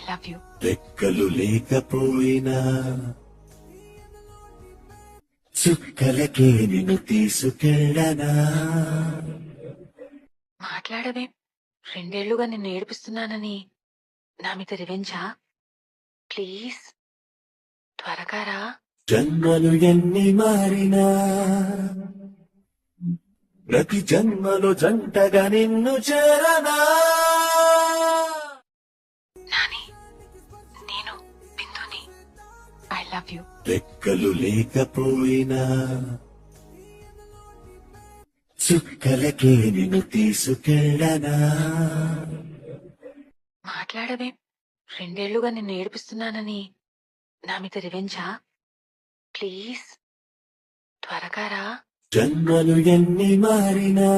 Love you. రెక్కలు లేకపోయినా చుక్కలకే నిన్ను తీసుకెళ్ళనా. మాట్లాడవే. 2 ఏళ్లుగా నిన్ను ఏడిపిస్తున్నానని నా మీద రివెంజా? ప్లీజ్ త్వరగా రా. జన్మలు ఎన్ని మారినా ప్రతి జన్మలో జంటగా నిన్ను చేరనా. నాని, నేను బిందుని. I love you. రెక్కలు లేకపోయినా చుక్కలకే నిన్ను తీసుకెళ్ళనా. మాట్లాడవే. 2 ఏళ్లుగా నిన్ను ఏడిపిస్తున్నానని నా మీద రివెంజా? ప్లీజ్ త్వరగా రా. జన్మలు ఎన్ని మారినా